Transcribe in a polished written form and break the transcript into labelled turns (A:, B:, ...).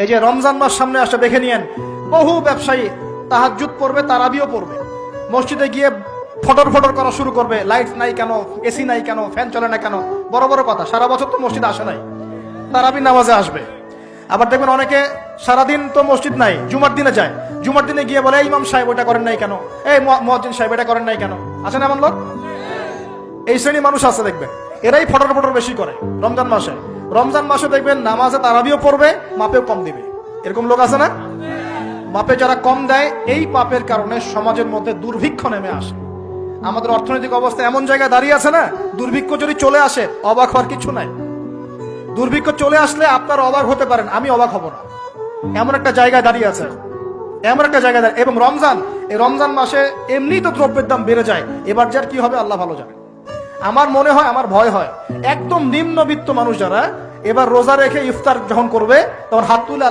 A: এই যে রমজান মাস সামনে আসে, দেখে নিয়েন বহু ব্যবসায়ী তাহাজ্জুদ পড়বে, তারাবিও পড়বে, মসজিদে গিয়ে ফটর ফটর করা শুরু করবে, লাইট নাই কেন, এসি নাই কেন, ফ্যান চলে না কেন, বড় বড় কথা। সারা বছর তো মসজিদ আসে নাই, তারাবি নামাজে আসবে। আবার দেখবেন অনেকে সারাদিন তো মসজিদ নাই, জুমার দিনে যায়, জুমার দিনে গিয়ে বলে এই ইমাম সাহেব ওটা করেন নাই কেন, এই মুয়াজ্জিন সাহেব এটা করেন নাই কেন। আছে না এমন লোক? এই শ্রেণী মানুষ আছে দেখবেন, এরাই ফটর ফটর বেশি করে রমজান মাসে। রমজান মাসে দেখবেন নামাজে তারাবিও পড়বে, মাপেও কম দিবে। এরকম লোক আছে না? মাপে যারা কম দেয়, এই পাপের কারণে সমাজের মধ্যে দুর্ভিক্ষ নেমে আসে। আমাদের অর্থনৈতিক অবস্থা এমন জায়গায় দাঁড়িয়ে আছে না, দুর্ভিক্ষ যদি চলে আসে অবাক হওয়ার কিছু নাই। দুর্ভিক্ষ চলে আসলে আপনার অবাক হতে পারেন, আমি অবাক হব না। এমন একটা জায়গায় দাঁড়িয়ে আছে, এমন একটা জায়গায় দাঁড়িয়ে। এবং রমজান, এই রমজান মাসে এমনি তো দ্রব্যের দাম বেড়ে যায়, এবার যার কি হবে আল্লাহ ভালো জানে। আমার মনে হয়, আমার ভয় হয়, একদম নিম্নবিত্ত মানুষ যারা এবার রোজা রেখে ইফতার যখন করবে তখন হাত তুলে